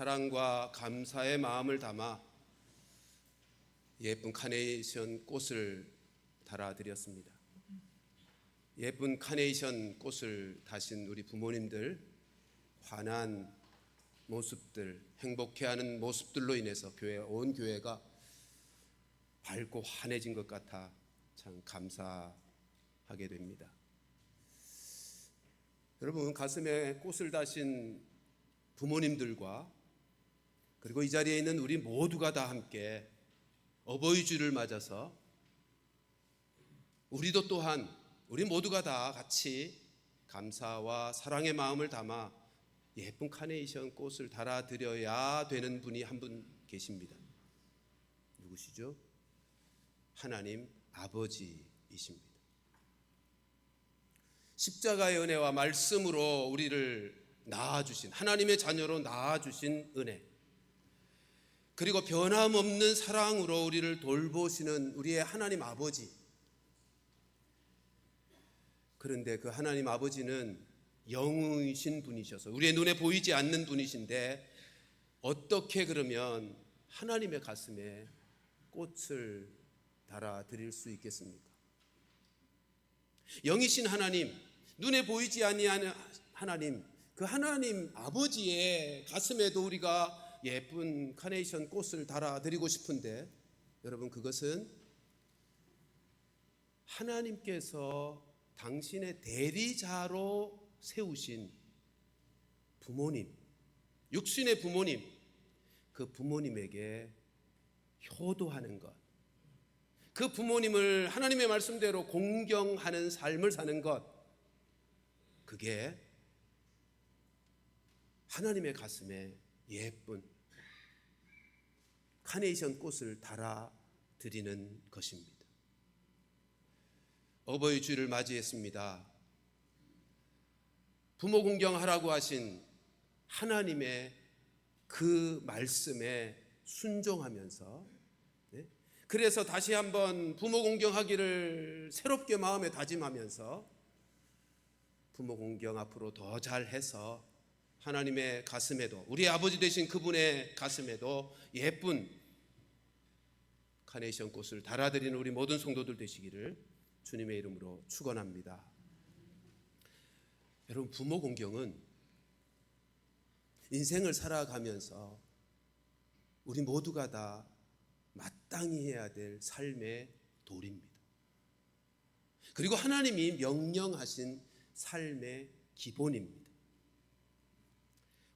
사랑과 감사의 마음을 담아 예쁜 카네이션 꽃을 달아드렸습니다. 예쁜 카네이션 꽃을 다신 우리 부모님들, 환한 모습들, 행복해하는 모습들로 인해서 온 교회가 밝고 환해진 것 같아 참 감사하게 됩니다. 여러분, 가슴에 꽃을 다신 부모님들과 그리고 이 자리에 있는 우리 모두가 다 함께 어버이 주를 맞아서 우리도 또한 우리 모두가 다 같이 감사와 사랑의 마음을 담아 예쁜 카네이션 꽃을 달아드려야 되는 분이 한 분 계십니다. 누구시죠? 하나님 아버지이십니다. 십자가의 은혜와 말씀으로 우리를 낳아주신, 하나님의 자녀로 낳아주신 은혜, 그리고 변함없는 사랑으로 우리를 돌보시는 우리의 하나님 아버지. 그런데 그 하나님 아버지는 영이신 분이셔서 우리의 눈에 보이지 않는 분이신데 어떻게 그러면 하나님의 가슴에 꽃을 달아드릴 수 있겠습니까? 영이신 하나님, 눈에 보이지 아니하는 하나님, 그 하나님 아버지의 가슴에도 우리가 예쁜 카네이션 꽃을 달아드리고 싶은데, 여러분, 그것은 하나님께서 당신의 대리자로 세우신 부모님, 육신의 부모님, 그 부모님에게 효도하는 것, 그 부모님을 하나님의 말씀대로 공경하는 삶을 사는 것, 그게 하나님의 가슴에 예쁜 카네이션 꽃을 달아드리는 것입니다. 어버이 주일을 맞이했습니다. 부모 공경하라고 하신 하나님의 그 말씀에 순종하면서, 그래서 다시 한번 부모 공경하기를 새롭게 마음에 다짐하면서 부모 공경 앞으로 더 잘해서 하나님의 가슴에도, 우리 아버지 되신 그분의 가슴에도 예쁜 카네이션 꽃을 달아드리는 우리 모든 성도들 되시기를 주님의 이름으로 축원합니다. 여러분, 부모 공경은 인생을 살아가면서 우리 모두가 다 마땅히 해야 될 삶의 도리입니다. 그리고 하나님이 명령하신 삶의 기본입니다.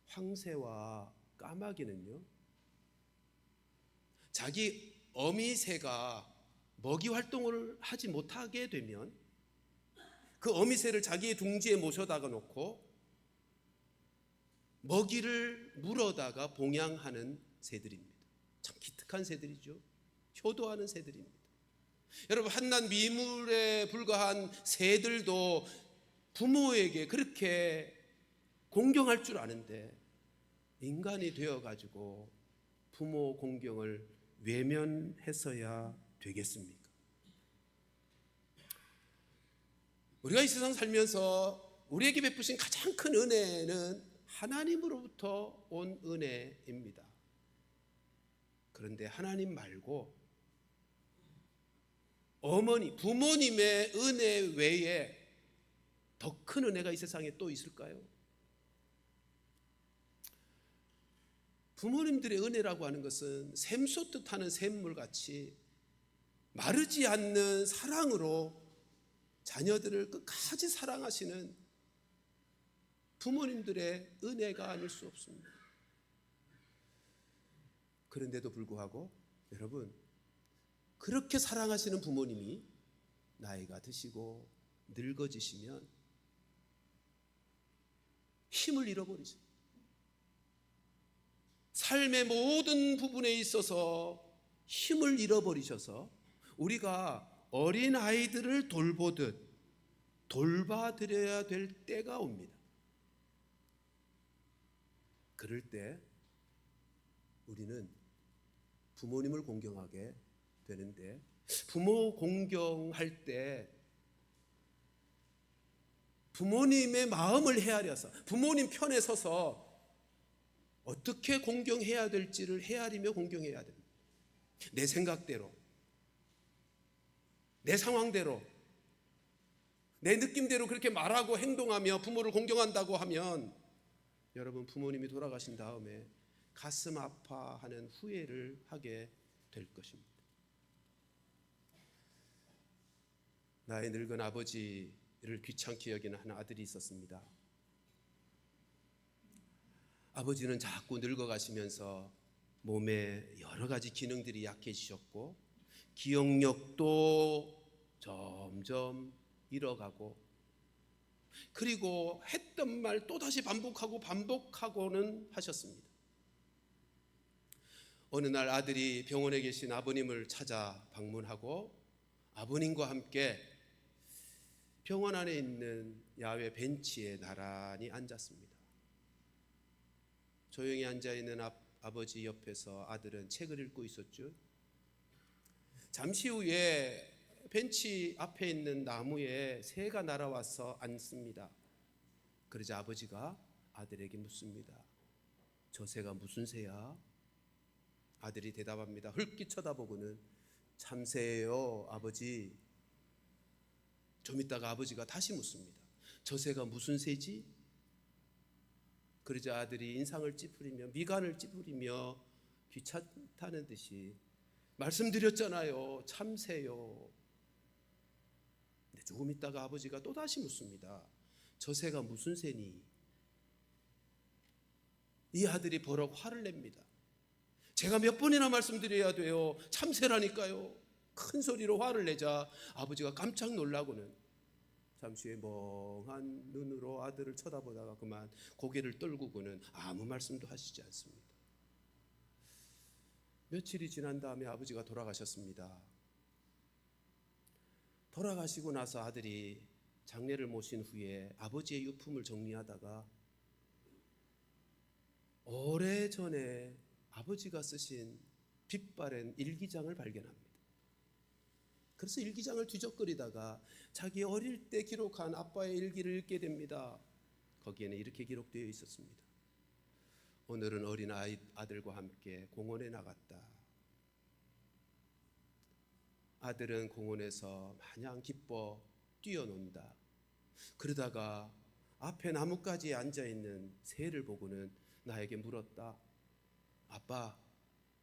황새와 까마귀는요, 자기 어미새가 먹이 활동을 하지 못하게 되면 그 어미새를 자기의 둥지에 모셔다가 놓고 먹이를 물어다가 봉양하는 새들입니다. 참 기특한 새들이죠. 효도하는 새들입니다. 여러분, 한낱 미물에 불과한 새들도 부모에게 그렇게 공경할 줄 아는데 인간이 되어가지고 부모 공경을 외면했어야 되겠습니까? 우리가 이 세상 살면서 우리에게 베푸신 가장 큰 은혜는 하나님으로부터 온 은혜입니다. 그런데 하나님 말고 어머니, 부모님의 은혜 외에 더 큰 은혜가 이 세상에 또 있을까요? 부모님들의 은혜라고 하는 것은 샘솟듯 하는 샘물같이 마르지 않는 사랑으로 자녀들을 끝까지 사랑하시는 부모님들의 은혜가 아닐 수 없습니다. 그런데도 불구하고 여러분, 그렇게 사랑하시는 부모님이 나이가 드시고 늙어지시면 힘을 잃어버리죠. 삶의 모든 부분에 있어서 힘을 잃어버리셔서 우리가 어린 아이들을 돌보듯 돌봐드려야 될 때가 옵니다. 그럴 때 우리는 부모님을 공경하게 되는데, 부모 공경할 때 부모님의 마음을 헤아려서 부모님 편에 서서 어떻게 공경해야 될지를 헤아리며 공경해야 됩니다. 내 생각대로, 내 상황대로, 내 느낌대로 그렇게 말하고 행동하며 부모를 공경한다고 하면 여러분, 부모님이 돌아가신 다음에 가슴 아파하는 후회를 하게 될 것입니다. 나의 늙은 아버지를 귀찮게 여기는 한 아들이 있었습니다. 아버지는 자꾸 늙어가시면서 몸에 여러 가지 기능들이 약해지셨고 기억력도 점점 잃어가고, 그리고 했던 말 또다시 반복하고는 하셨습니다. 어느 날 아들이 병원에 계신 아버님을 찾아 방문하고 아버님과 함께 병원 안에 있는 야외 벤치에 나란히 앉았습니다. 조용히 앉아있는 아버지 옆에서 아들은 책을 읽고 있었죠. 잠시 후에 벤치 앞에 있는 나무에 새가 날아와서 앉습니다. 그러자 아버지가 아들에게 묻습니다. 저 새가 무슨 새야? 아들이 대답합니다. 흘낏 쳐다보고는 참새예요, 아버지. 좀 있다가 아버지가 다시 묻습니다. 저 새가 무슨 새지? 그러자 아들이 인상을 찌푸리며 미간을 찌푸리며 귀찮다는 듯이 말씀드렸잖아요, 참새요. 근데 조금 있다가 아버지가 또다시 묻습니다. 저 새가 무슨 새니? 이 아들이 버럭 화를 냅니다. 제가 몇 번이나 말씀드려야 돼요, 참새라니까요. 큰 소리로 화를 내자 아버지가 깜짝 놀라고는 잠시 후에 멍한 눈으로 아들을 쳐다보다가 그만 고개를 떨구고는 아무 말씀도 하시지 않습니다. 며칠이 지난 다음에 아버지가 돌아가셨습니다. 돌아가시고 나서 아들이 장례를 모신 후에 아버지의 유품을 정리하다가 오래전에 아버지가 쓰신 빛바랜 일기장을 발견합니다. 그래서 일기장을 뒤적거리다가 자기 어릴 때 기록한 아빠의 일기를 읽게 됩니다. 거기에는 이렇게 기록되어 있었습니다. 오늘은 어린 아들과 함께 공원에 나갔다. 아들은 공원에서 마냥 기뻐 뛰어논다. 그러다가 앞에 나뭇가지에 앉아있는 새를 보고는 나에게 물었다. 아빠,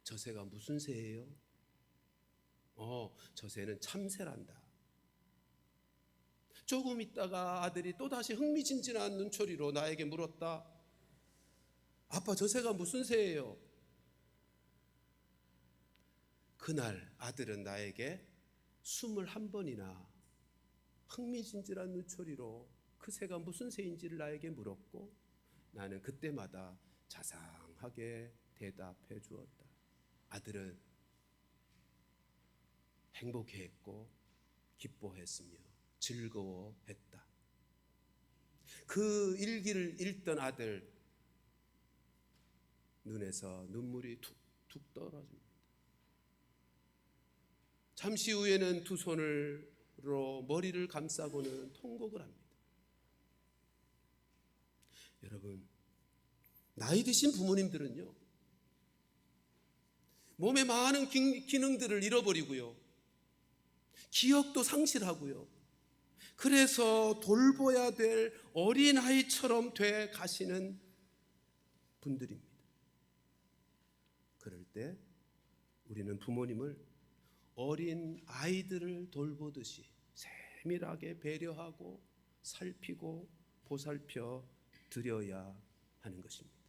저 새가 무슨 새예요? 저 새는 참새란다. 조금 있다가 아들이 또다시 흥미진진한 눈초리로 나에게 물었다. 아빠, 저 새가 무슨 새예요? 그날 아들은 나에게 21번이나 흥미진진한 눈초리로 그 새가 무슨 새인지를 나에게 물었고, 나는 그때마다 자상하게 대답해 주었다. 아들은 행복해했고 기뻐했으며 즐거워했다. 그 일기를 읽던 아들 눈에서 눈물이 툭툭 떨어집니다. 잠시 후에는 두 손으로 머리를 감싸고는 통곡을 합니다. 여러분, 나이 드신 부모님들은요, 몸의 많은 기능들을 잃어버리고요, 기억도 상실하고요, 그래서 돌봐야 될 어린아이처럼 돼 가시는 분들입니다. 그럴 때 우리는 부모님을 어린 아이들을 돌보듯이 세밀하게 배려하고 살피고 보살펴 드려야 하는 것입니다.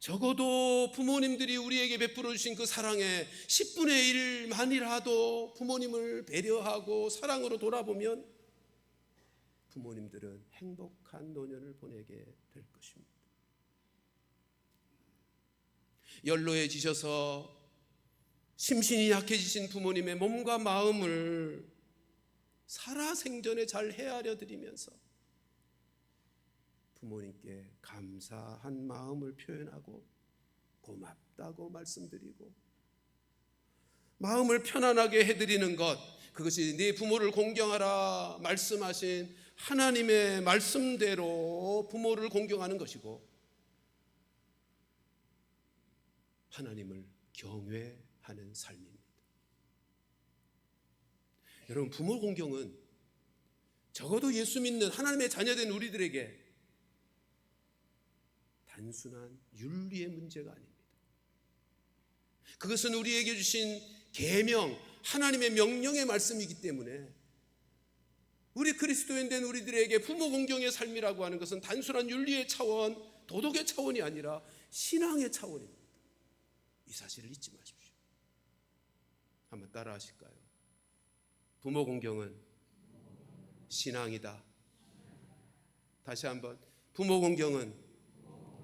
적어도 부모님들이 우리에게 베풀어 주신 그 사랑의 10분의 1만이라도 부모님을 배려하고 사랑으로 돌아보면 부모님들은 행복한 노년을 보내게 될 것입니다. 연로해지셔서 심신이 약해지신 부모님의 몸과 마음을 살아생전에 잘 헤아려 드리면서 부모님께 감사한 마음을 표현하고 고맙다고 말씀드리고 마음을 편안하게 해드리는 것, 그것이 네 부모를 공경하라 말씀하신 하나님의 말씀대로 부모를 공경하는 것이고, 하나님을 경외하는 삶입니다. 여러분, 부모 공경은 적어도 예수 믿는 하나님의 자녀된 우리들에게 단순한 윤리의 문제가 아닙니다. 그것은 우리에게 주신 계명, 하나님의 명령의 말씀이기 때문에 우리 그리스도인 된 우리들에게 부모 공경의 삶이라고 하는 것은 단순한 윤리의 차원, 도덕의 차원이 아니라 신앙의 차원입니다. 이 사실을 잊지 마십시오. 한번 따라 하실까요? 부모 공경은 신앙이다. 다시 한번, 부모 공경은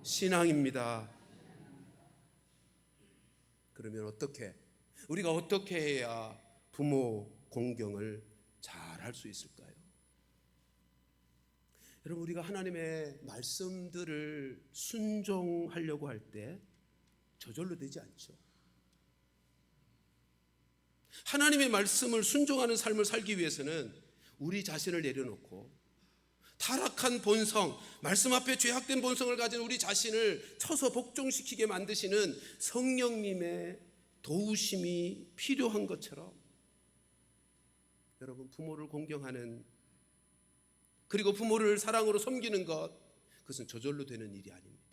신앙입니다. 그러면 우리가 어떻게 해야 부모 공경을 잘 할 수 있을까요? 여러분, 우리가 하나님의 말씀들을 순종하려고 할 때 저절로 되지 않죠. 하나님의 말씀을 순종하는 삶을 살기 위해서는 우리 자신을 내려놓고 타락한 본성, 말씀 앞에 죄악된 본성을 가진 우리 자신을 쳐서 복종시키게 만드시는 성령님의 도우심이 필요한 것처럼, 여러분, 부모를 공경하는, 그리고 부모를 사랑으로 섬기는 것, 그것은 저절로 되는 일이 아닙니다.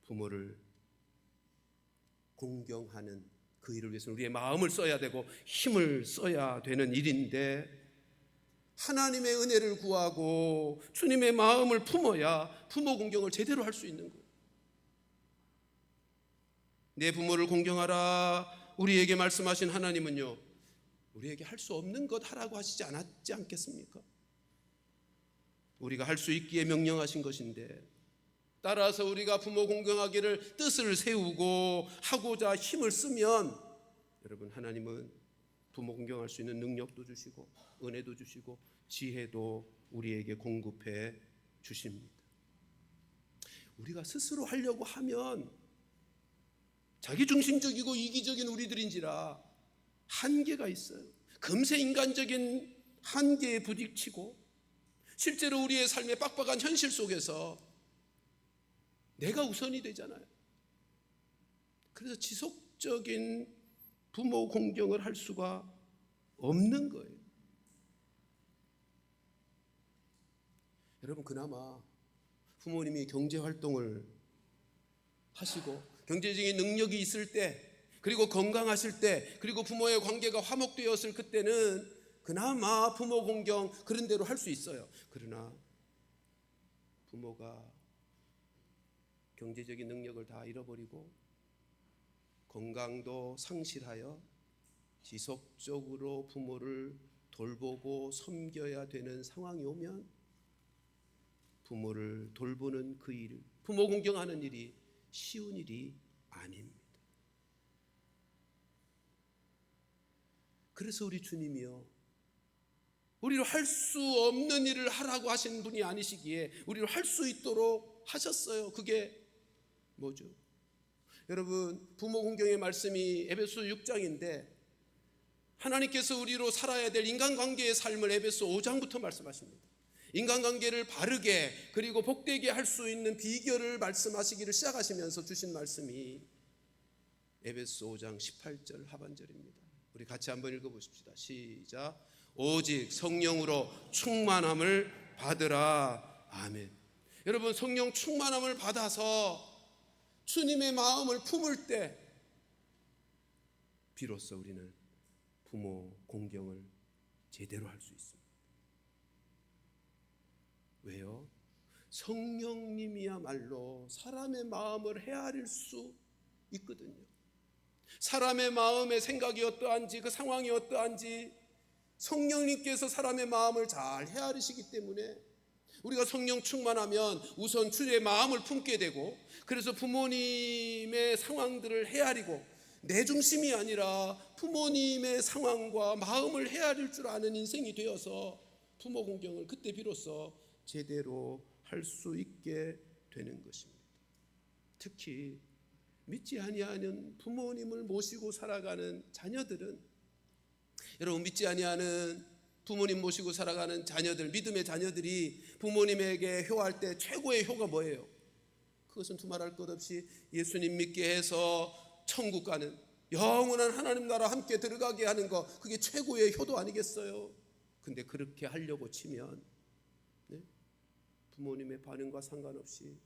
부모를 공경하는 그 일을 위해서는 우리의 마음을 써야 되고 힘을 써야 되는 일인데, 하나님의 은혜를 구하고 주님의 마음을 품어야 부모 공경을 제대로 할 수 있는 거예요. 내 부모를 공경하라 우리에게 말씀하신 하나님은요, 우리에게 할 수 없는 것 하라고 하시지 않았지 않겠습니까? 우리가 할 수 있기에 명령하신 것인데, 따라서 우리가 부모 공경하기를 뜻을 세우고 하고자 힘을 쓰면, 여러분, 하나님은 부모 공경할 수 있는 능력도 주시고 은혜도 주시고 지혜도 우리에게 공급해 주십니다. 우리가 스스로 하려고 하면 자기중심적이고 이기적인 우리들인지라 한계가 있어요. 금세 인간적인 한계에 부딪히고 실제로 우리의 삶의 빡빡한 현실 속에서 내가 우선이 되잖아요. 그래서 지속적인 부모 공경을 할 수가 없는 거예요. 여러분, 그나마 부모님이 경제활동을 하시고 경제적인 능력이 있을 때, 그리고 건강하실 때, 그리고 부모의 관계가 화목되었을 그때는 그나마 부모 공경 그런 대로 할 수 있어요. 그러나 부모가 경제적인 능력을 다 잃어버리고 건강도 상실하여 지속적으로 부모를 돌보고 섬겨야 되는 상황이 오면 부모를 돌보는 그 일, 부모 공경하는 일이 쉬운 일이 아닙니다. 그래서 우리 주님이요, 우리를 할 수 없는 일을 하라고 하신 분이 아니시기에 우리를 할 수 있도록 하셨어요. 그게 뭐죠? 여러분, 부모 공경의 말씀이 에베소 6장인데 하나님께서 우리로 살아야 될 인간관계의 삶을 에베소 5장부터 말씀하십니다. 인간관계를 바르게 그리고 복되게 할 수 있는 비결을 말씀하시기를 시작하시면서 주신 말씀이 에베소 5장 18절 하반절입니다. 우리 같이 한번 읽어보십시다. 시작. 오직 성령으로 충만함을 받으라. 아멘. 여러분, 성령 충만함을 받아서 주님의 마음을 품을 때 비로소 우리는 부모 공경을 제대로 할 수 있습니다. 왜요? 성령님이야말로 사람의 마음을 헤아릴 수 있거든요. 사람의 마음의 생각이 어떠한지, 그 상황이 어떠한지 성령님께서 사람의 마음을 잘 헤아리시기 때문에 우리가 성령 충만하면 우선 주의 마음을 품게 되고, 그래서 부모님의 상황들을 헤아리고 내 중심이 아니라 부모님의 상황과 마음을 헤아릴 줄 아는 인생이 되어서 부모 공경을 그때 비로소 제대로 할 수 있게 되는 것입니다. 특히 믿지 아니하는 부모님을 모시고 살아가는 자녀들은, 여러분, 믿지 아니하는 부모님 모시고 살아가는 자녀들, 믿음의 자녀들이 부모님에게 효할 때 최고의 효가 뭐예요? 그것은 두말할 것 없이 예수님 믿게 해서 천국 가는, 영원한 하나님 나라 함께 들어가게 하는 거, 그게 최고의 효도 아니겠어요? 근데 그렇게 하려고 치면 부모님의 반응과 상관없이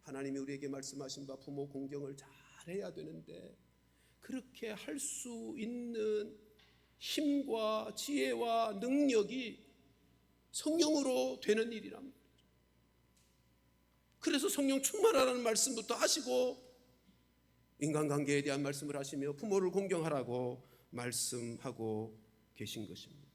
하나님이 우리에게 말씀하신 바 부모 공경을 잘 해야 되는데, 그렇게 할 수 있는 힘과 지혜와 능력이 성령으로 되는 일이랍니다. 그래서 성령 충만하라는 말씀부터 하시고 인간관계에 대한 말씀을 하시며 부모를 공경하라고 말씀하고 계신 것입니다.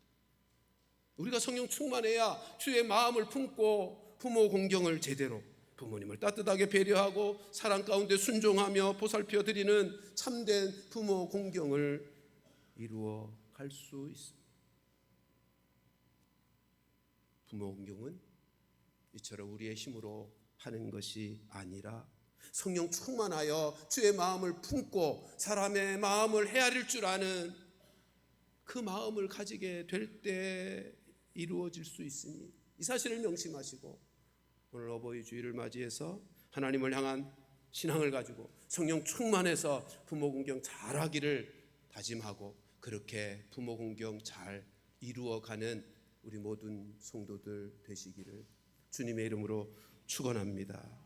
우리가 성령 충만해야 주의 마음을 품고 부모 공경을 제대로, 부모님을 따뜻하게 배려하고 사랑 가운데 순종하며 보살펴 드리는 참된 부모 공경을 이루어 갈 수 있습니다. 부모 공경은 이처럼 우리의 힘으로 하는 것이 아니라 성령 충만하여 주의 마음을 품고 사람의 마음을 헤아릴 줄 아는 그 마음을 가지게 될 때 이루어질 수 있으니, 이 사실을 명심하시고 오늘 어버이 주일을 맞이해서 하나님을 향한 신앙을 가지고 성령 충만해서 부모 공경 잘하기를 다짐하고, 그렇게 부모 공경 잘 이루어가는 우리 모든 성도들 되시기를 주님의 이름으로 축원합니다.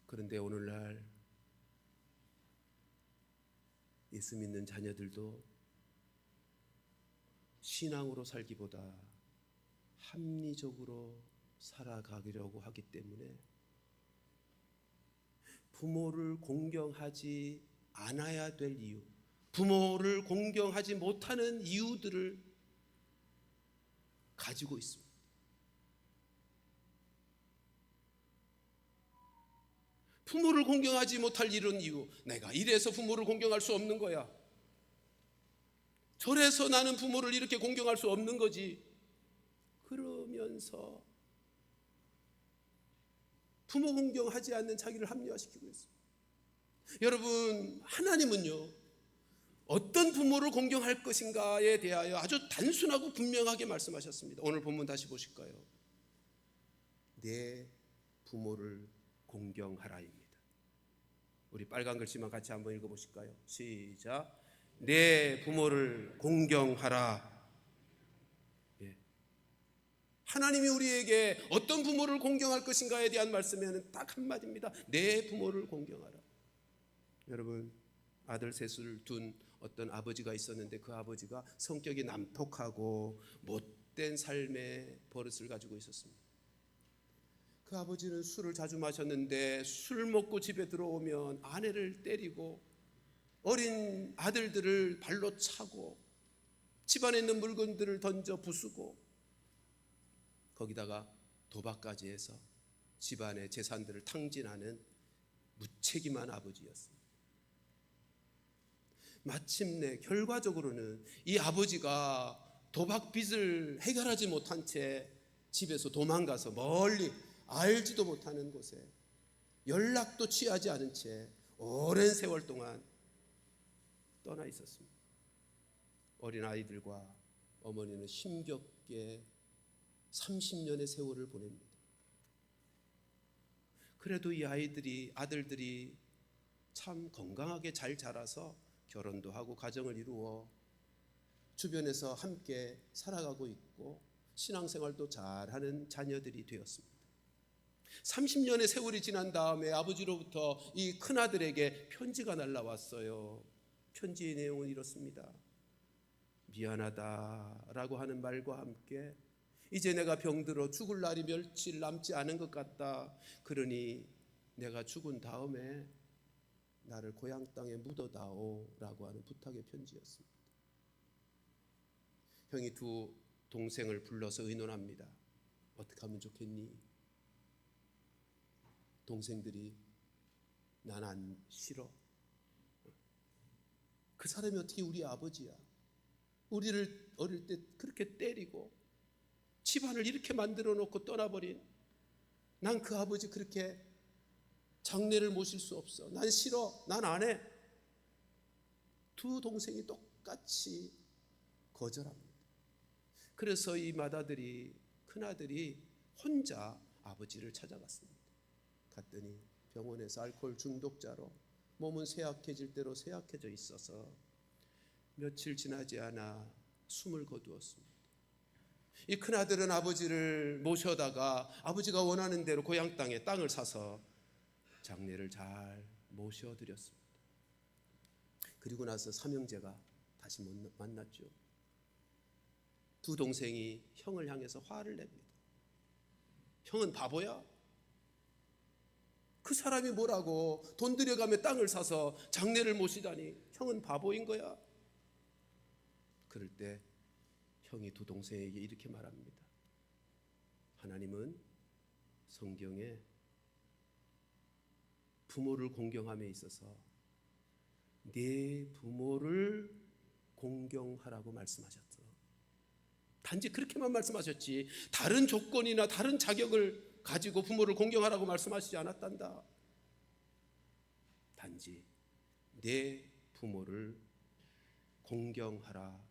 그런데 오늘날 예수 믿는 자녀들도 신앙으로 살기보다 합리적으로 살아가려고 하기 때문에 부모를 공경하지 않아야 될 이유, 부모를 공경하지 못하는 이유들을 가지고 있습니다. 부모를 공경하지 못할 이런 이유, 내가 이래서 부모를 공경할 수 없는 거야, 저래서 나는 부모를 이렇게 공경할 수 없는 거지, 그러면서 부모 공경하지 않는 자기를 합리화시키고 있습니다. 여러분, 하나님은요, 어떤 부모를 공경할 것인가에 대하여 아주 단순하고 분명하게 말씀하셨습니다. 오늘 본문 다시 보실까요? 내 부모를 공경하라입니다. 우리 빨간 글씨만 같이 한번 읽어보실까요? 시작. 내 부모를 공경하라. 예. 하나님이 우리에게 어떤 부모를 공경할 것인가에 대한 말씀에는 딱 한마디입니다. 내 부모를 공경하라. 여러분, 아들 셋을 둔 어떤 아버지가 있었는데 그 아버지가 성격이 난폭하고 못된 삶의 버릇을 가지고 있었습니다. 그 아버지는 술을 자주 마셨는데 술 먹고 집에 들어오면 아내를 때리고 어린 아들들을 발로 차고 집안에 있는 물건들을 던져 부수고 거기다가 도박까지 해서 집안의 재산들을 탕진하는 무책임한 아버지였습니다. 마침내 결과적으로는 이 아버지가 도박 빚을 해결하지 못한 채 집에서 도망가서 멀리 알지도 못하는 곳에 연락도 취하지 않은 채 오랜 세월 동안 떠나 있었습니다. 어린 아이들과 어머니는 힘겹게 30년의 세월을 보냅니다. 그래도 이 아들들이 참 건강하게 잘 자라서 결혼도 하고 가정을 이루어 주변에서 함께 살아가고 있고 신앙생활도 잘하는 자녀들이 되었습니다. 30년의 세월이 지난 다음에 아버지로부터 이 큰아들에게 편지가 날라왔어요. 편지의 내용은 이렇습니다. 미안하다라고 하는 말과 함께 이제 내가 병들어 죽을 날이 며칠 남지 않은 것 같다. 그러니 내가 죽은 다음에 나를 고향 땅에 묻어다오라고 하는 부탁의 편지였습니다. 형이 두 동생을 불러서 의논합니다. 어떻게 하면 좋겠니? 동생들이 난 안 싫어. 그 사람이 어떻게 우리 아버지야? 우리를 어릴 때 그렇게 때리고 집안을 이렇게 만들어 놓고 떠나버린 난 그 아버지 그렇게 장례를 모실 수 없어. 난 싫어. 난 안 해. 두 동생이 똑같이 거절합니다. 그래서 이 맏아들이, 큰아들이 혼자 아버지를 찾아갔습니다. 갔더니 병원에서 알코올 중독자로 몸은 쇠약해질 대로 쇠약해져 있어서 며칠 지나지 않아 숨을 거두었습니다. 이 큰아들은 아버지를 모셔다가 아버지가 원하는 대로 고향 땅에 땅을 사서 장례를 잘 모셔드렸습니다. 그리고 나서 삼형제가 다시 만났죠. 두 동생이 형을 향해서 화를 냅니다. 형은 바보야? 그 사람이 뭐라고 돈 들여가며 땅을 사서 장례를 모시다니 형은 바보인 거야. 그럴 때 형이 두 동생에게 이렇게 말합니다. 하나님은 성경에 부모를 공경함에 있어서 네 부모를 공경하라고 말씀하셨어. 단지 그렇게만 말씀하셨지 다른 조건이나 다른 자격을 가지고 부모를 공경하라고 말씀하시지 않았단다. 단지 내 부모를 공경하라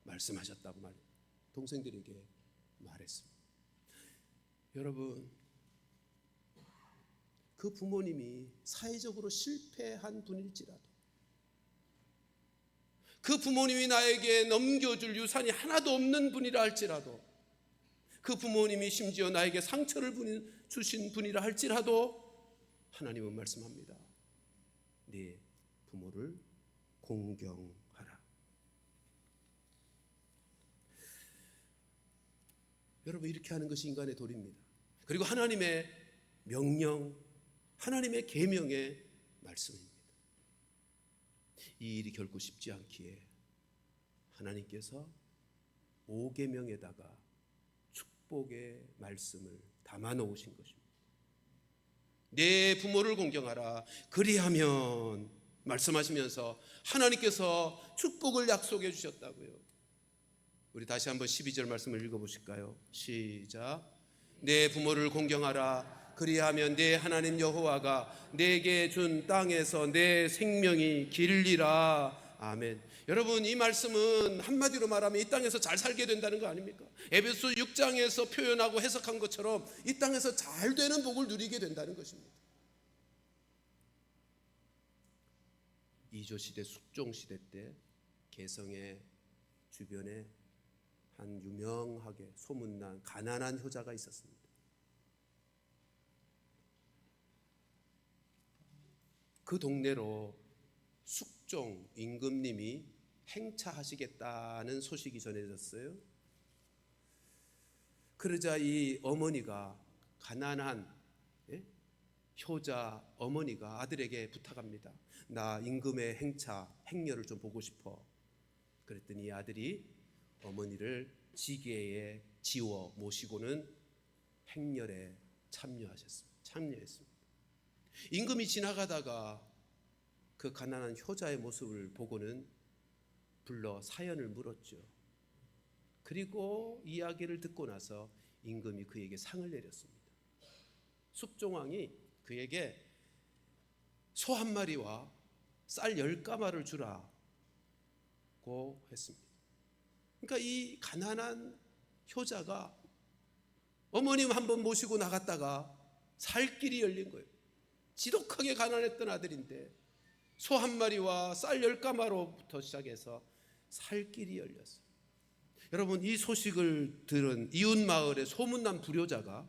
말씀하셨다고 동생들에게 말했습니다. 여러분, 그 부모님이 사회적으로 실패한 분일지라도, 그 부모님이 나에게 넘겨줄 유산이 하나도 없는 분이라 할지라도, 그 부모님이 심지어 나에게 상처를 주신 분이라 할지라도 하나님은 말씀합니다. 네 부모를 공경하라. 여러분, 이렇게 하는 것이 인간의 도리입니다. 그리고 하나님의 명령, 하나님의 계명의 말씀입니다. 이 일이 결코 쉽지 않기에 하나님께서 5계명에다가 축복의 말씀을 담아 놓으신 것입니다. 내 부모를 공경하라. 그리하면 말씀하시면서 하나님께서 축복을 약속해 주셨다고요. 우리 다시 한번 12절 말씀을 읽어보실까요? 시작. 내 부모를 공경하라. 그리하면 내 하나님 여호와가 내게 준 땅에서 내 생명이 길리라. 아멘. 여러분, 이 말씀은 한마디로 말하면 이 땅에서 잘 살게 된다는 거 아닙니까? 에베소 6장에서 표현하고 해석한 것처럼 이 땅에서 잘 되는 복을 누리게 된다는 것입니다. 이조시대 숙종시대 때 개성의 주변에 한 유명하게 소문난 가난한 효자가 있었습니다. 그 동네로 숙종 임금님이 행차하시겠다는 소식이 전해졌어요. 그러자 이 어머니가, 가난한 효자 어머니가 아들에게 부탁합니다. 나 임금의 행렬을 좀 보고 싶어. 그랬더니 이 아들이 어머니를 지게에 지워 모시고는 행렬에 참여했습니다. 임금이 지나가다가 그 가난한 효자의 모습을 보고는 불러 사연을 물었죠. 그리고 이야기를 듣고 나서 임금이 그에게 상을 내렸습니다. 숙종왕이 그에게 소 한 마리와 쌀 10가마를 주라고 했습니다. 그러니까 이 가난한 효자가 어머님 한번 모시고 나갔다가 살 길이 열린 거예요. 지독하게 가난했던 아들인데 소 한 마리와 쌀 10가마로부터 시작해서 살 길이 열렸어요. 여러분, 이 소식을 들은 이웃 마을의 소문난 불효자가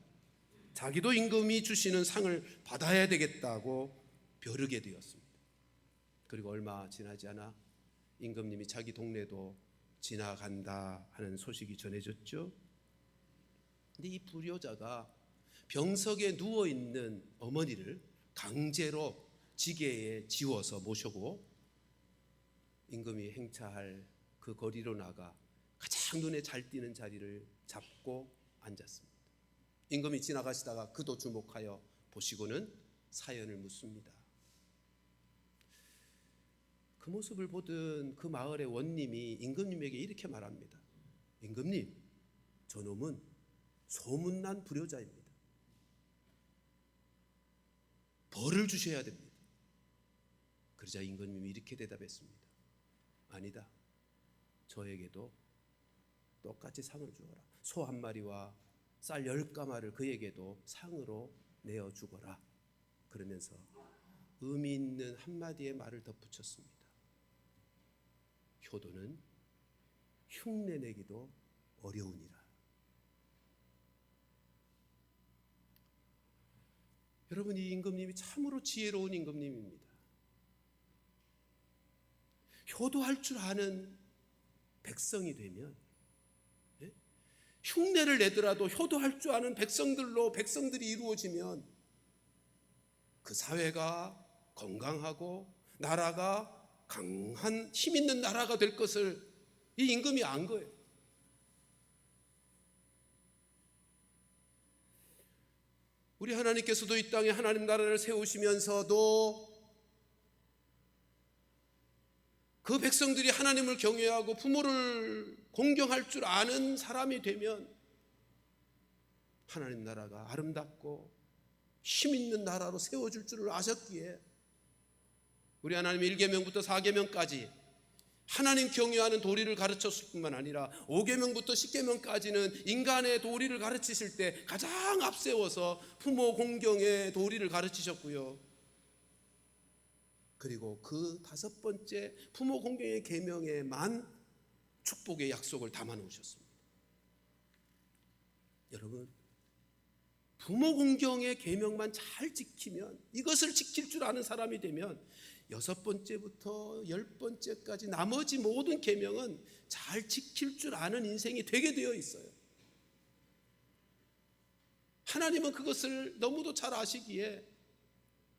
자기도 임금이 주시는 상을 받아야 되겠다고 벼르게 되었습니다. 그리고 얼마 지나지 않아 임금님이 자기 동네도 지나간다 하는 소식이 전해졌죠. 근데 이 불효자가 병석에 누워있는 어머니를 강제로 지게에 지워서 모셔고 임금이 행차할 그 거리로 나가 가장 눈에 잘 띄는 자리를 잡고 앉았습니다. 임금이 지나가시다가 그도 주목하여 보시고는 사연을 묻습니다. 그 모습을 보던 그 마을의 원님이 임금님에게 이렇게 말합니다. 임금님, 저놈은 소문난 불효자입니다. 벌을 주셔야 됩니다. 그러자 임금님이 이렇게 대답했습니다. 아니다. 저에게도 똑같이 상을 주어라. 소 한 마리와 쌀 10가마를 그에게도 상으로 내어주거라. 그러면서 의미 있는 한마디의 말을 덧붙였습니다. 효도는 흉내내기도 어려우니라. 여러분, 이 임금님이 참으로 지혜로운 임금님입니다. 효도할 줄 아는 백성이 되면, 흉내를 내더라도 효도할 줄 아는 백성들이 이루어지면 그 사회가 건강하고 나라가 강한 힘 있는 나라가 될 것을 이 임금이 안 거예요. 우리 하나님께서도 이 땅에 하나님 나라를 세우시면서도 그 백성들이 하나님을 경외하고 부모를 공경할 줄 아는 사람이 되면 하나님 나라가 아름답고 힘 있는 나라로 세워질 줄을 아셨기에 우리 하나님의 1계명부터 4계명까지 하나님 경외하는 도리를 가르쳤을 뿐만 아니라 5계명부터 10계명까지는 인간의 도리를 가르치실 때 가장 앞세워서 부모 공경의 도리를 가르치셨고요. 그리고 그 5번째 부모 공경의 계명에만 축복의 약속을 담아 놓으셨습니다. 여러분, 부모 공경의 계명만 잘 지키면, 이것을 지킬 줄 아는 사람이 되면 6번째부터 10번째까지 나머지 모든 계명은 잘 지킬 줄 아는 인생이 되게 되어 있어요. 하나님은 그것을 너무도 잘 아시기에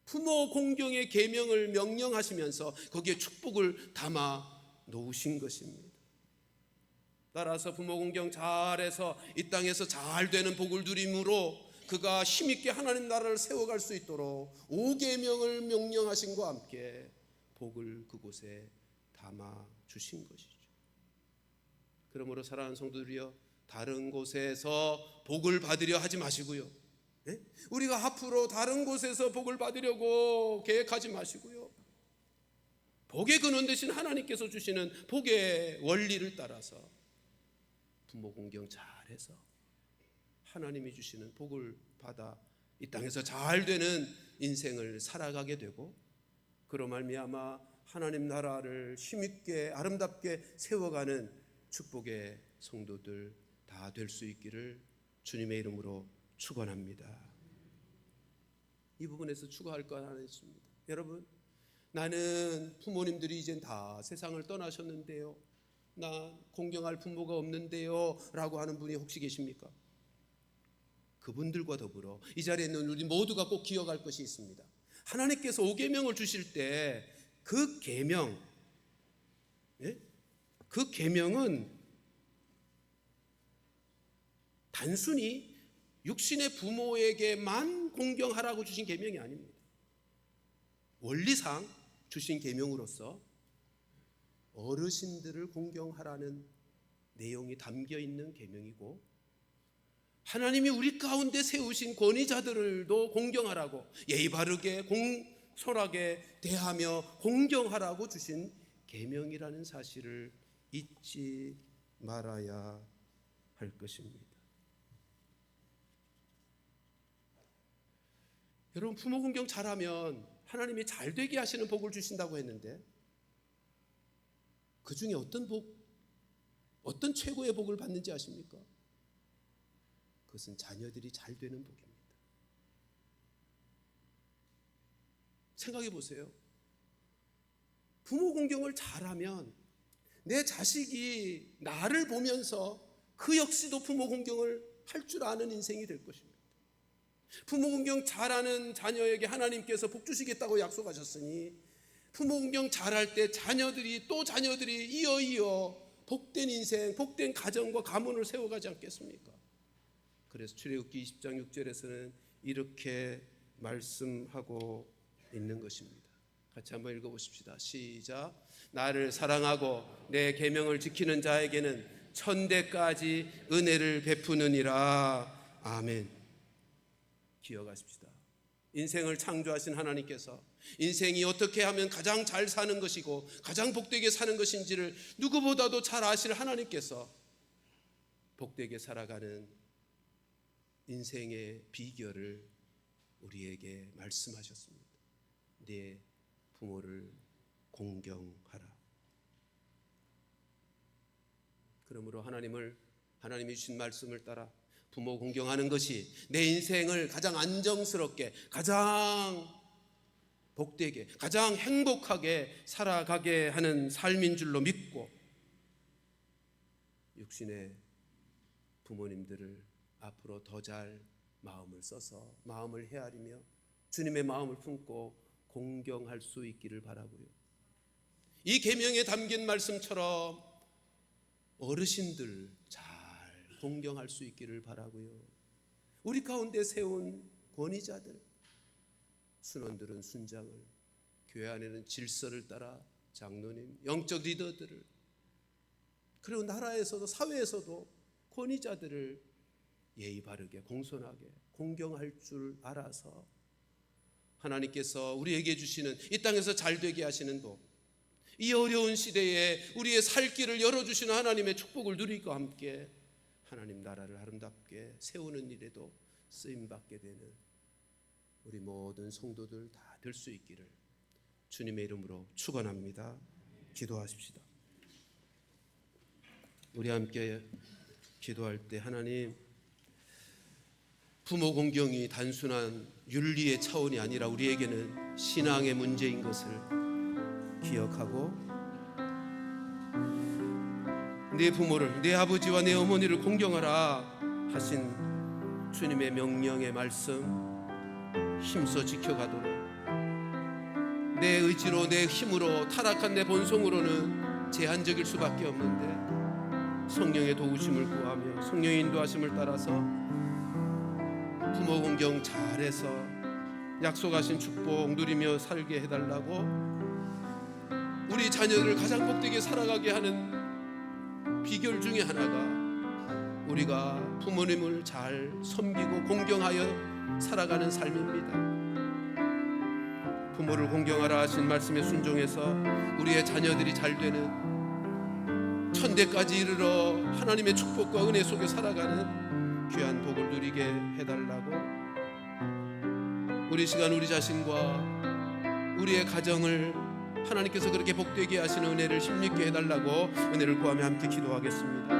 부모 공경의 계명을 명령하시면서 거기에 축복을 담아 놓으신 것입니다. 따라서 부모 공경 잘해서 이 땅에서 잘 되는 복을 누림으로 그가 힘있게 하나님 나라를 세워갈 수 있도록 5계명을 명령하신과 함께 복을 그곳에 담아 주신 것이죠. 그러므로 사랑하는 성도들이여, 다른 곳에서 복을 받으려 하지 마시고요, 우리가 앞으로 다른 곳에서 복을 받으려고 계획하지 마시고요, 복의 근원 되신 하나님께서 주시는 복의 원리를 따라서 부모 공경 잘해서 하나님이 주시는 복을 받아 이 땅에서 잘 되는 인생을 살아가게 되고, 그로 말미암아 하나님 나라를 힘있게 아름답게 세워가는 축복의 성도들 다 될 수 있기를 주님의 이름으로 축원합니다. 이 부분에서 추가할 것 하나 있습니다. 여러분, 나는 부모님들이 이젠 다 세상을 떠나셨는데요, 나 공경할 부모가 없는데요 라고 하는 분이 혹시 계십니까? 그분들과 더불어 이 자리에 있는 우리 모두가 꼭 기억할 것이 있습니다. 하나님께서 5계명을 주실 때 그 계명, 그 계명은 단순히 육신의 부모에게만 공경하라고 주신 계명이 아닙니다. 원리상 주신 계명으로서 어르신들을 공경하라는 내용이 담겨 있는 계명이고, 하나님이 우리 가운데 세우신 권위자들도 공경하라고, 예의 바르게 공손하게 대하며 공경하라고 주신 계명이라는 사실을 잊지 말아야 할 것입니다. 여러분, 부모 공경 잘하면 하나님이 잘되게 하시는 복을 주신다고 했는데, 그 중에 어떤 최고의 복을 받는지 아십니까? 그것은 자녀들이 잘 되는 복입니다. 생각해 보세요. 부모 공경을 잘하면 내 자식이 나를 보면서 그 역시도 부모 공경을 할 줄 아는 인생이 될 것입니다. 부모 공경 잘하는 자녀에게 하나님께서 복 주시겠다고 약속하셨으니, 부모 공경 잘할 때 자녀들이 이어 복된 인생, 복된 가정과 가문을 세워가지 않겠습니까? 그래서 출애굽기 20장 6절에서는 이렇게 말씀하고 있는 것입니다. 같이 한번 읽어보십시다. 시작. 나를 사랑하고 내 계명을 지키는 자에게는 천대까지 은혜를 베푸느니라. 아멘. 기억하십시다. 인생을 창조하신 하나님께서 인생이 어떻게 하면 가장 잘 사는 것이고 가장 복되게 사는 것인지를 누구보다도 잘 아실 하나님께서 복되게 살아가는 인생의 비결을 우리에게 말씀하셨습니다. 네 부모를 공경하라. 그러므로 하나님이 주신 말씀을 따라 부모 공경하는 것이 내 인생을 가장 안정스럽게, 가장 복되게, 가장 행복하게 살아가게 하는 삶인 줄로 믿고, 육신의 부모님들을 앞으로 더 잘 마음을 써서 마음을 헤아리며 주님의 마음을 품고 공경할 수 있기를 바라고요. 이 계명에 담긴 말씀처럼 어르신들 잘 공경할 수 있기를 바라고요. 우리 가운데 세운 권위자들, 순원들은 순장을, 교회 안에는 질서를 따라 장로님, 영적 리더들을, 그리고 나라에서도 사회에서도 권위자들을 예의 바르게 공손하게 공경할 줄 알아서 하나님께서 우리에게 주시는 이 땅에서 잘되게 하시는 복, 이 어려운 시대에 우리의 살 길을 열어주시는 하나님의 축복을 누리고 함께 하나님 나라를 아름답게 세우는 일에도 쓰임받게 되는 우리 모든 성도들 다 될 수 있기를 주님의 이름으로 축원합니다. 기도하십시다. 우리 함께 기도할 때 하나님, 부모 공경이 단순한 윤리의 차원이 아니라 우리에게는 신앙의 문제인 것을 기억하고 내 부모를, 내 아버지와 내 어머니를 공경하라 하신 주님의 명령의 말씀 힘써 지켜가도록, 내 의지로 내 힘으로 타락한 내 본성으로는 제한적일 수밖에 없는데 성령의 도우심을 구하며 성령의 인도하심을 따라서 부모 공경 잘해서 약속하신 축복 누리며 살게 해달라고, 우리 자녀를 가장 복되게 살아가게 하는 비결 중에 하나가 우리가 부모님을 잘 섬기고 공경하여 살아가는 삶입니다. 부모를 공경하라 하신 말씀에 순종해서 우리의 자녀들이 잘 되는, 천대까지 이르러 하나님의 축복과 은혜 속에 살아가는 귀한 복을 누리게 해달라고, 우리 시간 우리 자신과 우리의 가정을 하나님께서 그렇게 복되게 하시는 은혜를 힘있게 해달라고 은혜를 구하며 함께 기도하겠습니다.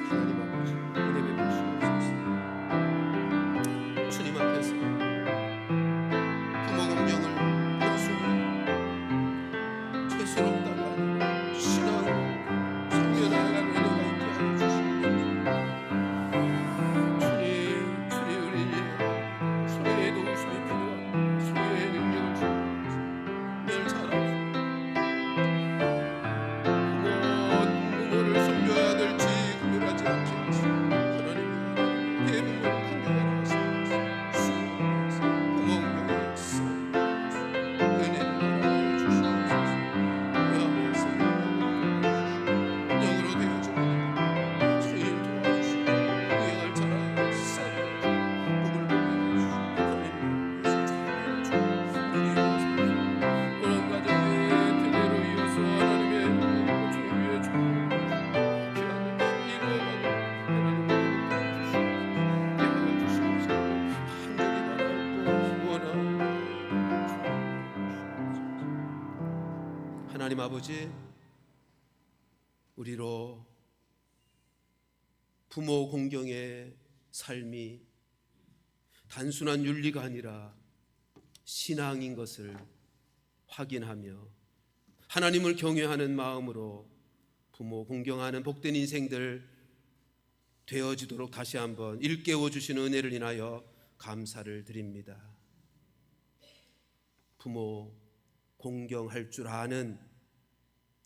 하나님 아버지, 은혜 베푸시옵소서. 주님 앞에서 부모 공경을 단순히 죄스럽다가 아니라 신앙으로 성면하여가는 은혜가 있게 하여 주시옵소서. 주님 우리에게 성령의 도우심이 필요한 성령의 능력을 주옵소서. 늘 잘하옵소서. 부모를 섬겨야 될지 구별하지 않게 하시고 하나님 내 부모를 공경하라 하시옵소서. 부모 공경의 역사 은혜를 허락하여 주시옵소서. 그 앞에서 영으로 되어주옵소서. 주님 도와주시고 구행할 자라에 싸게 복을 보게 해주시고 하나님 위해서 잘해주시고 우리의 오는 가정의 대대로 이어서 하나님의 주님 위에 주고 귀한 이루어가는 하나님의 주시옵소서. 간절히 바라옵고 원하옵고 하나님 아버지, 우리로 부모 공경의 삶이 단순한 윤리가 아니라 신앙인 것을 확인하며 하나님을 경외하는 마음으로 부모 공경하는 복된 인생들 되어지도록 다시 한번 일깨워 주시는 은혜를 인하여 감사를 드립니다. 부모 공경할 줄 아는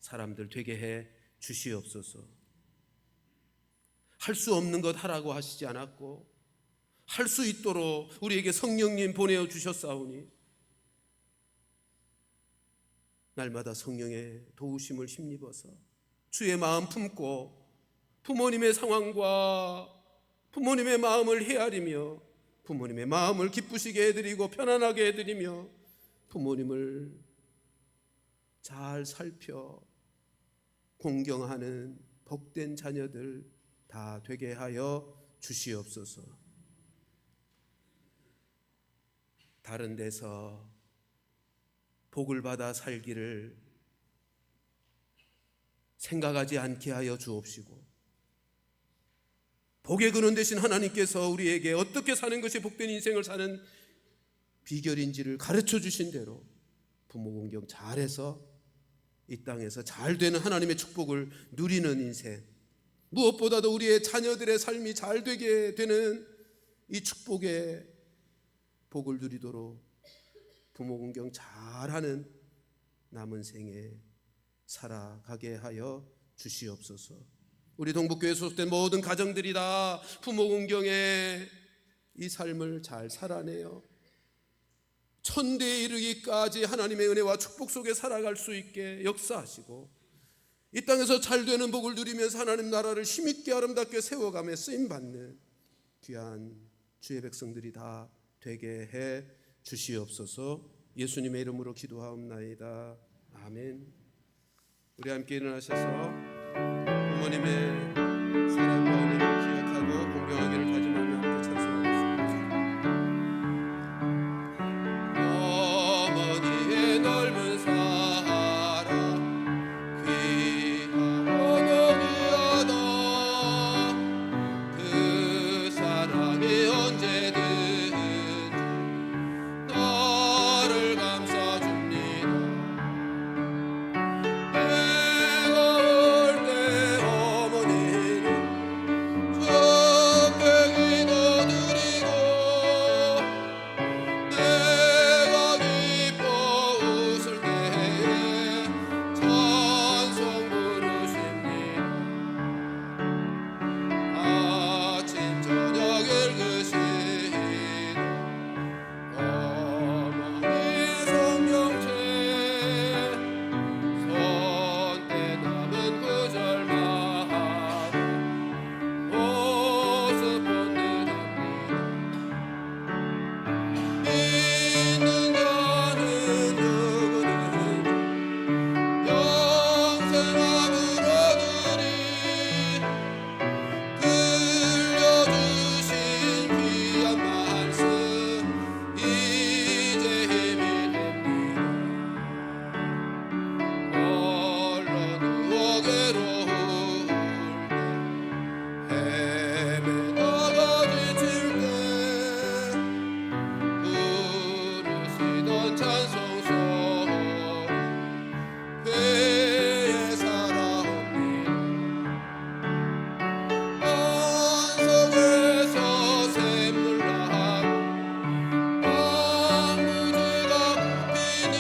사람들 되게 해 주시옵소서. 할 수 없는 것 하라고 하시지 않았고 할 수 있도록 우리에게 성령님 보내어 주셨사오니 날마다 성령의 도우심을 힘입어서 주의 마음 품고 부모님의 상황과 부모님의 마음을 헤아리며 부모님의 마음을 기쁘시게 해드리고 편안하게 해드리며 부모님을 잘 살펴 공경하는 복된 자녀들 다 되게 하여 주시옵소서. 다른 데서 복을 받아 살기를 생각하지 않게 하여 주옵시고, 복의 근원 되신 하나님께서 우리에게 어떻게 사는 것이 복된 인생을 사는 비결인지를 가르쳐 주신 대로 부모 공경 잘해서 이 땅에서 잘 되는 하나님의 축복을 누리는 인생, 무엇보다도 우리의 자녀들의 삶이 잘 되게 되는 이 축복의 복을 누리도록 부모 공경 잘하는 남은 생에 살아가게 하여 주시옵소서. 우리 동북교회 소속된 모든 가정들이 다 부모 공경의 이 삶을 잘 살아내어 천대에 이르기까지 하나님의 은혜와 축복 속에 살아갈 수 있게 역사하시고, 이 땅에서 잘 되는 복을 누리면서 하나님 나라를 힘있게 아름답게 세워가며 쓰임받는 귀한 주의 백성들이 다 되게 해 주시옵소서. 예수님의 이름으로 기도하옵나이다. 아멘. 우리 함께 일어나셔서 부모님의 사랑과 은혜를 기억하고 공경하기를 다짐하며 함께 찬송하겠습니다. 어머니의 넓은 사랑 귀하고 귀하다. 그 사랑이 언제든지 나를 감싸줍니다. 내가 올 때 어머니는 적게 기도드리고, 내가 기뻐 웃을 때에 찬송 부르십니다. 아침 저녁 읽으시다 어머니 성경책, 손때 남은 구절마다 모습 본능합니다. 믿는 자는 누구든지 영생함을 얻으리. 들려주신 귀한 말씀 이제 힘이 됩니다. 홀로 누워 괴로울 때, 헤매다가 지칠 때 부르시던 찬송 소리 궤에 살아옵니다. 안속에서 샘물 나고 방부제가 피니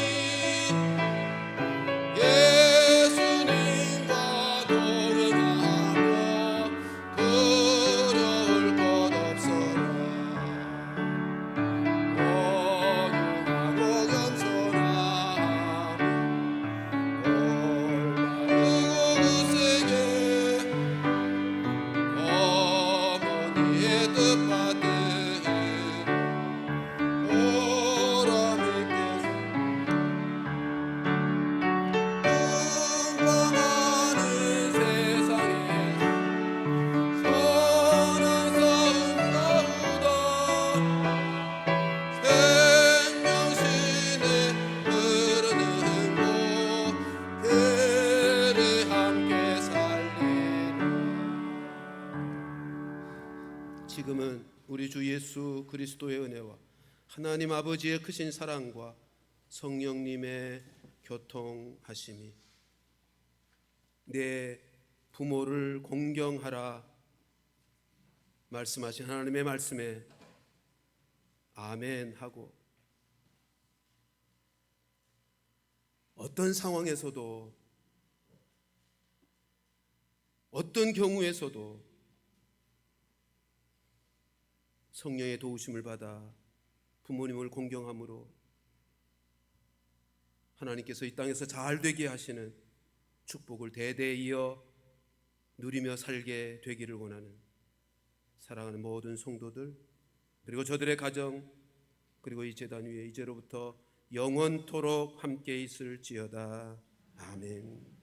예수님과 동행하며 두려울 것 없어라. 온유하고 겸손하며 올바르고 굳세게 어머니의 뜻 받들으 보람있게 풍성하는 세상에 선한 싸움 싸우다 생명신의 흐르는 곳 그를 함께 살리라. 지금은 우리 주 예수 그리스도의 은혜와 하나님 아버지의 크신 사랑과 성령님의 교통하심이 내 부모를 공경하라 말씀하신 하나님의 말씀에 아멘 하고, 어떤 상황에서도 어떤 경우에서도 성령의 도우심을 받아 부모님을 공경함으로 하나님께서 이 땅에서 잘 되게 하시는 축복을 대대에 이어 누리며 살게 되기를 원하는 사랑하는 모든 성도들, 그리고 저들의 가정, 그리고 이 제단 위에 이제로부터 영원토록 함께 있을지어다. 아멘.